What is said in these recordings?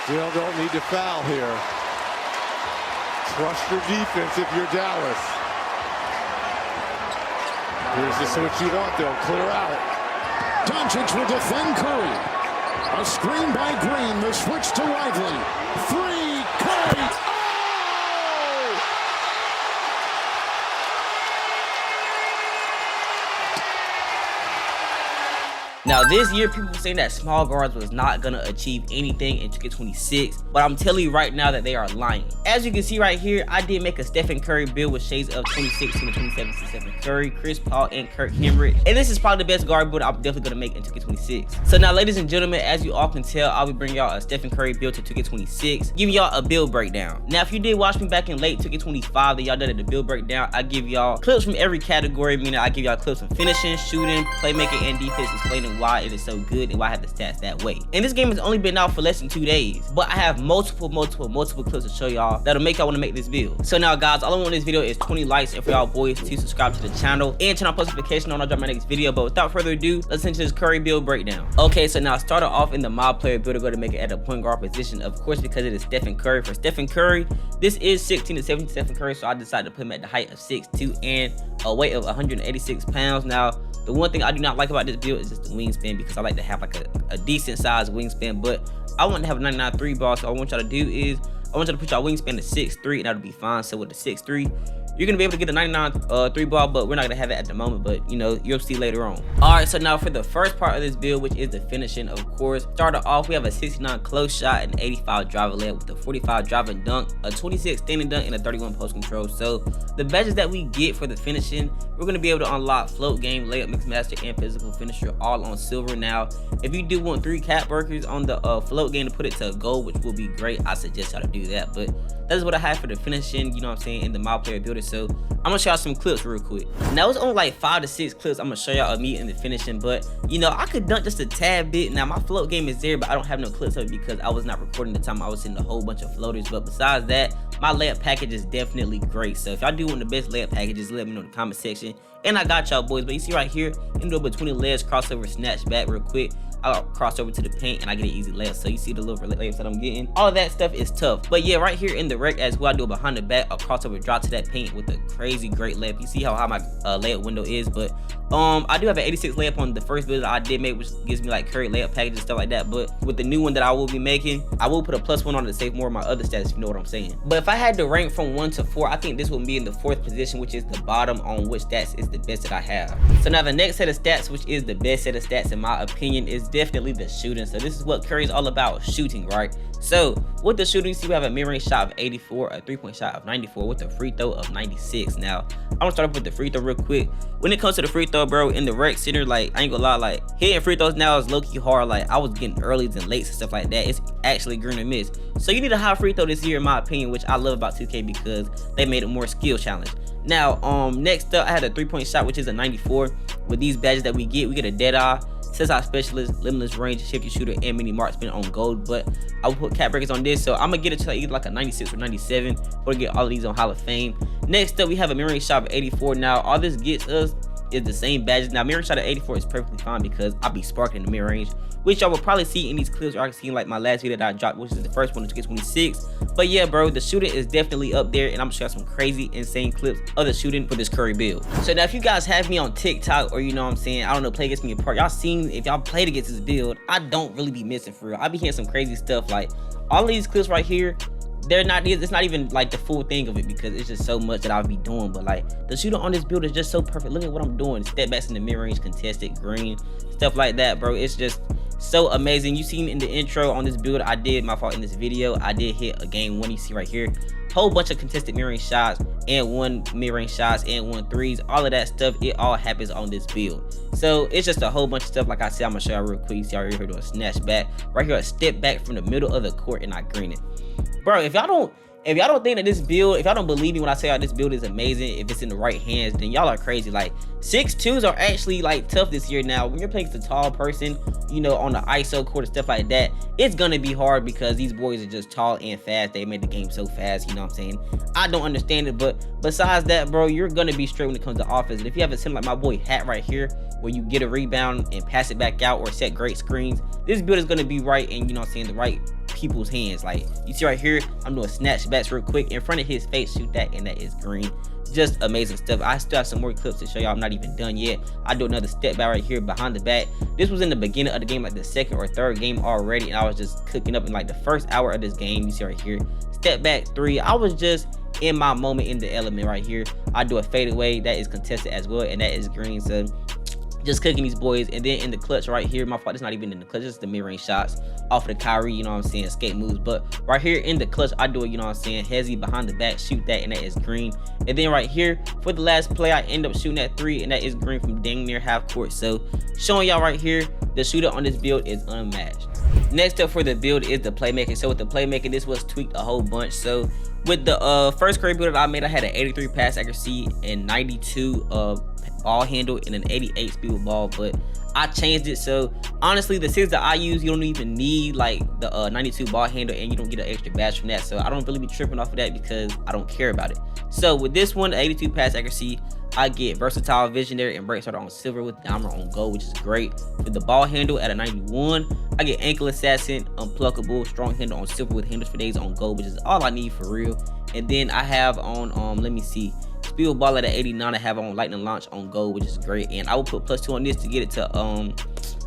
Still don't need to foul here. Trust your defense if you're Dallas. Here's just what you want, though. Clear out. Doncic will defend Curry. A screen by Green. The switch to Lively. Three. Curry. Oh! Now this year, people were saying that small guards was not gonna achieve anything in 2K26, but I'm telling you right now that they are lying. As you can see right here, I did make a Stephen Curry build with shades of 2016 and 2017 Stephen Curry, Chris Paul, and Kirk Henry. And this is probably the best guard build I'm definitely gonna make in 2K26. So now, ladies and gentlemen, as you all can tell, I'll be bringing y'all a Stephen Curry build to 2K26, giving y'all a build breakdown. Now, if you did watch me back in late 2K25, then y'all did the build breakdown. I give y'all clips from every category, meaning I give y'all clips from finishing, shooting, playmaking, and defense, explaining why it is so good and why I have the stats that way. And this game has only been out for less than 2 days, but I have multiple clips to show y'all that'll make y'all want to make this build. So now, guys, all I want in this video is 20 likes, and for y'all boys to subscribe to the channel and turn on post notification on when I drop my next video. But without further ado, let's into this Curry build breakdown. Okay, so now started off in the mob player build, going to make it at the point guard position, of course, because it is Stephen Curry. For Stephen Curry, this is 16 to 17 Stephen Curry, so I decided to put him at the height of 6'2" and a weight of 186 pounds. Now, the one thing I do not like about this build is just the wingspan, because I like to have like a decent sized wingspan, but I want to have a 99 3 ball. So what I want y'all to do is I want y'all to put y'all wingspan to 6'3", and that'll be fine. So with the 6'3", you're gonna be able to get a 99 3 ball, but we're not gonna have it at the moment, but you know, you'll see later on. All right, so now for the first part of this build, which is the finishing, of course. Started off, we have a 69 close shot, an 85 driver layup with a 45 drive and dunk, a 26 standing dunk, and a 31 post control. So the badges that we get for the finishing, we're gonna be able to unlock float game, layup, mix master, and physical finisher, all on silver. Now, if you do want 3 cap workers on the float game to put it to gold, which will be great, I suggest y'all to do that. But that is what I have for the finishing, you know what I'm saying, in the mob player builder. So I'm gonna show y'all some clips real quick. Now, it's only like 5 to 6 clips I'm gonna show y'all of me in the finishing, but you know, I could dunk just a tad bit. Now, my float game is there, but I don't have no clips of it because I was not recording the time I was hitting a whole bunch of floaters. But besides that, my layup package is definitely great. So if y'all do want the best layup packages, let me know in the comment section, and I got y'all boys. But you see right here, in the between the legs, crossover, snatch back real quick, I'll cross over to the paint and I get an easy layup. So you see the little layups that I'm getting. All of that stuff is tough. But yeah, right here in the rec as well, I do a behind the back, I'll crossover, drop to that paint with a crazy great layup. You see how high my layup window is. But I do have an 86 layup on the first build that I did make, which gives me like Curry layup packages and stuff like that. But with the new one that I will be making, I will put a +1 on it to save more of my other stats, if you know what I'm saying. But if I had to rank from 1 to 4, I think this will be in the 4th position, which is the bottom on which stats is the best that I have. So now the next set of stats, which is the best set of stats in my opinion, is definitely the shooting. So this is what Curry's all about, shooting, right? So with the shooting, see we have a mid-range shot of 84, a 3-point shot of 94, with a free throw of 96. Now I'm gonna start off with the free throw real quick. When it comes to the free throw, bro, in the rec center, like I ain't gonna lie, like hitting free throws now is low-key hard. Like I was getting earlys and lates and stuff like that. It's actually green and miss. So you need a high free throw this year, in my opinion, which I love about 2K because they made it more skill challenge. Now next up, I had a 3-point shot, which is a 94. With these badges that we get a dead eye, Sensei specialist, limitless range, shifty shooter, and mini marksman on gold. But I will put cap breakers on this, so I'm gonna get it to either like a 96 or 97 or get all of these on Hall of Fame. Next up, we have a mid-range shot of 84. Now all this gets us is the same badges. Now mid-range shot of 84 is perfectly fine because I'll be sparking the mid-range, which y'all will probably see in these clips, or I can see in like my last video that I dropped, which is the first one in 2K26. But yeah, bro, the shooting is definitely up there, and I'm gonna show you some crazy, insane clips of the shooting for this Curry build. So now if you guys have me on TikTok, or you know what I'm saying, I don't know, play against me apart, y'all seen, if y'all played against this build, I don't really be missing for real. I be hearing some crazy stuff. Like all of these clips right here, it's not even like the full thing of it because it's just so much that I'll be doing. But like the shooter on this build is just so perfect. Look at what I'm doing, step backs in the mid-range, contested, green, stuff like that, bro. It's just so amazing. You seen in the intro on this build, I did, my fault, in this video, I did hit a game 1. You see right here, whole bunch of contested mid-range shots and 1 mid-range shots and 1 threes. All of that stuff, it all happens on this build. So it's just a whole bunch of stuff. Like I said, I'm gonna show y'all real quick. You see right here, doing a snatch back right here, a step back from the middle of the court, and I green it. Bro, if y'all don't think that this build, if y'all don't believe me when I say this build is amazing, if it's in the right hands, then y'all are crazy. Like 6'2s are actually like tough this year. Now when you're playing against a tall person, you know, on the ISO court and stuff like that, it's gonna be hard because these boys are just tall and fast. They made the game so fast, you know what I'm saying? I don't understand it, but besides that, bro, you're gonna be straight when it comes to offense. And if you have a sim like my boy Hat right here, where you get a rebound and pass it back out or set great screens, this build is gonna be right, and you know what I'm saying, the right people's hands. Like you see right here, I'm doing snatchbacks real quick in front of his face, shoot that, and that is green. Just amazing stuff. I still have some more clips to show y'all. I'm not even done yet. I do another step back right here behind the back. This was in the beginning of the game, like the second or third game already, and I was just cooking up in like the first hour of this game. You see right here, step back 3. I was just in my moment, in the element right here. I do a fadeaway that is contested as well, and that is green. So just cooking these boys. And then in the clutch right here, my fault, it's not even in the clutch, it's the mid-range shots off of the Kyrie, you know what I'm saying, escape moves. But right here in the clutch, I do it, you know what I'm saying, hezzy behind the back, shoot that, and that is green. And then right here for the last play, I end up shooting that 3, and that is green from dang near half court. So showing y'all right here, the shooter on this build is unmatched. Next up for the build is the playmaking. So with the playmaking, this was tweaked a whole bunch. So with the first Curry build that I made, I had an 83 pass accuracy and 92 ball handle and an 88 speed with ball, but I changed it. So honestly, the 6 that I use, you don't even need like the 92 ball handle, and you don't get an extra badge from that. So I don't really be tripping off of that because I don't care about it. So with this one, 82 pass accuracy, I get versatile, visionary, and break starter on silver with diamond on gold, which is great. With the ball handle at a 91, I get ankle assassin, unpluckable, strong handle on silver with handles for days on gold, which is all I need for real. And then I have on let me see, speed ball at an 89. I have on lightning launch on gold, which is great. And I will put +2 on this to get it to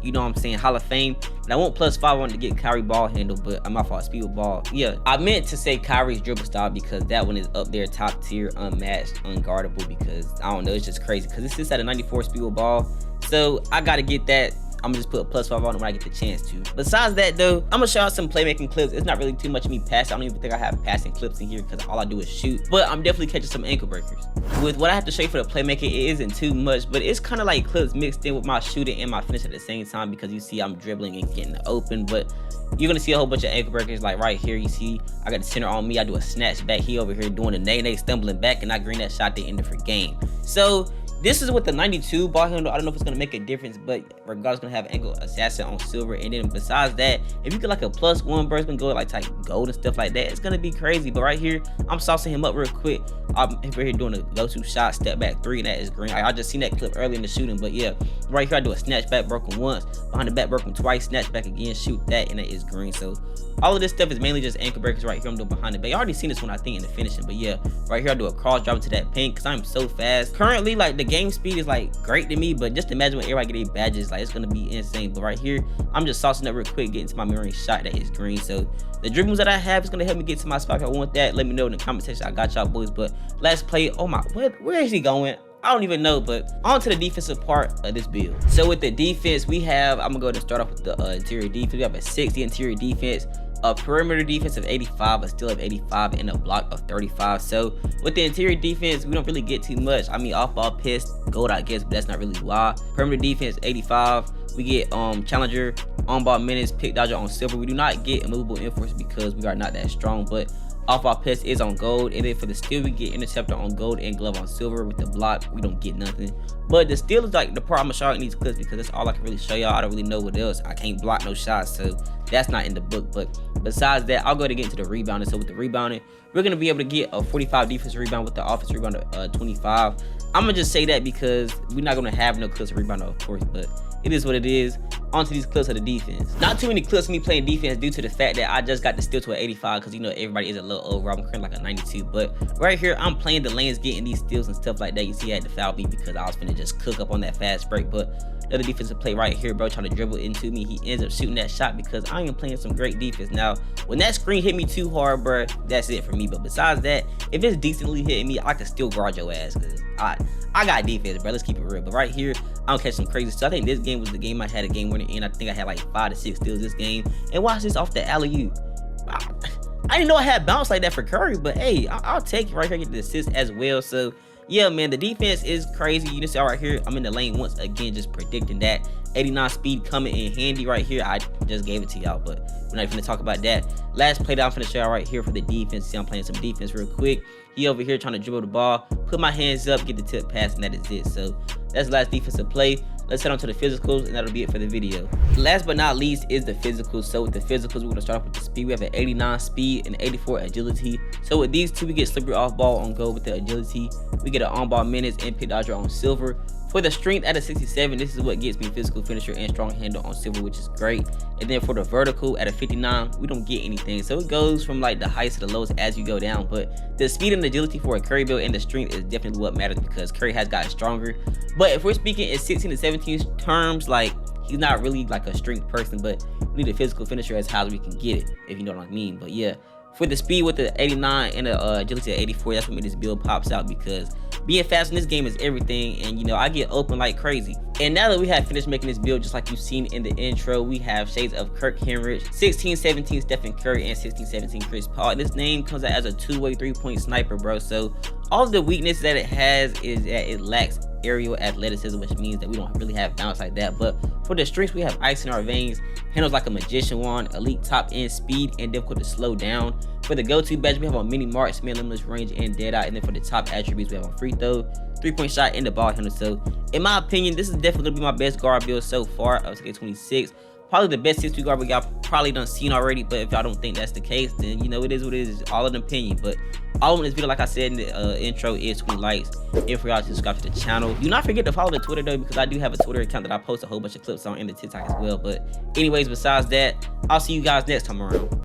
you know what I'm saying, Hall of Fame. And I want +5 on to get Kyrie ball handle, but I'm off on speed ball. Yeah, I meant to say Kyrie's dribble style because that one is up there, top tier, unmatched, unguardable, because I don't know, it's just crazy because it sits at a 94 speed ball. So I gotta get that. I'm gonna just put a +5 on it when I get the chance to. Besides that though, I'm gonna show out some playmaking clips. It's not really too much of me passing. I don't even think I have passing clips in here because all I do is shoot. But I'm definitely catching some ankle breakers. With what I have to show you for the playmaking, it isn't too much, but it's kind of like clips mixed in with my shooting and my finish at the same time, because you see I'm dribbling and getting open. But you're gonna see a whole bunch of ankle breakers. Like right here, you see I got the center on me. I do a snatch back. He over here doing a nay-nay, stumbling back, and I green that shot, they end it for game. So this is with the 92 ball handle. I don't know if it's gonna make a difference, but regardless, gonna have ankle assassin on silver. And then besides that, if you get like a +1 burst, gonna go like type gold and stuff like that, it's gonna be crazy. But right here, I'm saucing him up real quick. I'm over here doing a go-to shot, step back 3, and that is green. I just seen that clip early in the shooting, but yeah, right here I do a snatch back, broken once, behind the back, broken twice, snatch back again, shoot that, and that is green. So all of this stuff is mainly just ankle breakers right here. I'm doing behind the back. You already seen this one, I think, in the finishing, but yeah, right here I do a cross drop into that paint because I'm so fast. Currently, like the game speed is like great to me, but just imagine when everybody get their badges, like it's gonna be insane. But right here, I'm just saucing up real quick, getting to my mid-range shot that is green. So the dribbles that I have is gonna help me get to my spot. If I want that, let me know in the comment section. I got y'all boys. But let's play. Oh my, where is he going? I don't even know. But on to the defensive part of this build. So with the defense, we have, I'm gonna go ahead and start off with the interior defense. We have a 60 interior defense, a perimeter defense of 85, a steal of 85, and a block of 35. So with the interior defense, we don't really get too much. I mean, off ball piss, gold, I guess, but that's not really why. Perimeter defense 85. We get challenger, on ball minutes, pick dodger on silver. We do not get immovable enforce because we are not that strong, but off our piss is on gold. And then for the steal, we get interceptor on gold and glove on silver. With the block, we don't get nothing. But the steal is like the part I'm gonna show out in these clips because that's all I can really show y'all. I don't really know what else. I can't block no shots, so that's not in the book. But besides that, I'll go to get into the rebounding. So with the rebounding, we're gonna be able to get a 45 defense rebound with the offensive rebound of 25. I'm gonna just say that because we're not gonna have no clips of rebound, of course, but it is what it is. Onto these clips of the defense. Not too many clips of me playing defense due to the fact that I just got the steal to an 85 because you know everybody is a little over. I'm currently like a 92, but right here I'm playing the lanes, getting these steals and stuff like that. You see I had to foul me because I was finna just cook up on that fast break. But the other defensive play right here, bro, trying to dribble into me, he ends up shooting that shot because I am playing some great defense. Now when that screen hit me too hard, bro, that's it for me. But besides that, if it's decently hitting me, I can still guard your ass because I got defense, bro. Let's keep it real. But right here, I don't catch some crazy stuff. I think this game was the game I had a game winner in. I think I had like 5 to 6 steals this game. And watch this off the alley-oop. I didn't know I had bounce like that for Curry, but hey, I'll take it right here, get the assist as well. So yeah, man, the defense is crazy. You can see right here, I'm in the lane once again, just predicting that. 89 speed coming in handy right here. I just gave it to y'all, but we're not gonna talk about that. Last play down for the show right here for the defense. See, I'm playing some defense real quick. He over here trying to dribble the ball, put my hands up, get the tip pass, and that is it. So that's the last defensive play. Let's head on to the physicals, and that'll be it for the video. Last but not least is the physicals. So with the physicals, we're gonna start off with the speed. We have an 89 speed and 84 agility. So with these two, we get slippery off ball on gold with the agility. We get an on ball minutes and pick dodger on silver. For the strength at a 67, this is what gets me physical finisher and strong handle on silver, which is great. And then for the vertical at a 59, we don't get anything. So it goes from like the highs to the lows as you go down. But the speed and agility for a Curry build and the strength is definitely what matters because Curry has gotten stronger. But if we're speaking in 16 to 17 terms, like he's not really like a strength person, but we need a physical finisher as high as we can get it, if you know what I mean. But yeah, for the speed with the 89 and the agility at 84, that's what made this build pops out because being fast in this game is everything, and you know I get open like crazy. And now that we have finished making this build just like you've seen in the intro, we have shades of Kirk Henrich, 16-17 Stephen Curry, and 16-17 Chris Paul. This name comes out as a two-way three-point sniper, bro. So all of the weakness that it has is that it lacks aerial athleticism, which means that we don't really have balance like that. But for the strengths, we have ice in our veins, handles like a magician wand, elite top end speed, and difficult to slow down. For the go-to badge, we have a mini marksman, limitless range, and dead eye. And then for the top attributes, we have a free throw, three-point shot, and the ball handle. So in my opinion, this is definitely gonna be my best guard build so far of 2K26. Probably the best 6'2" guard we got probably done seen already, but if y'all don't think that's the case, then you know it is what it is. It's all an opinion. But all in this video, like I said in the intro, is 20 likes. And for y'all to subscribe to the channel, do not forget to follow the Twitter though, because I do have a Twitter account that I post a whole bunch of clips on, and the TikTok as well. But anyways, besides that, I'll see you guys next time around.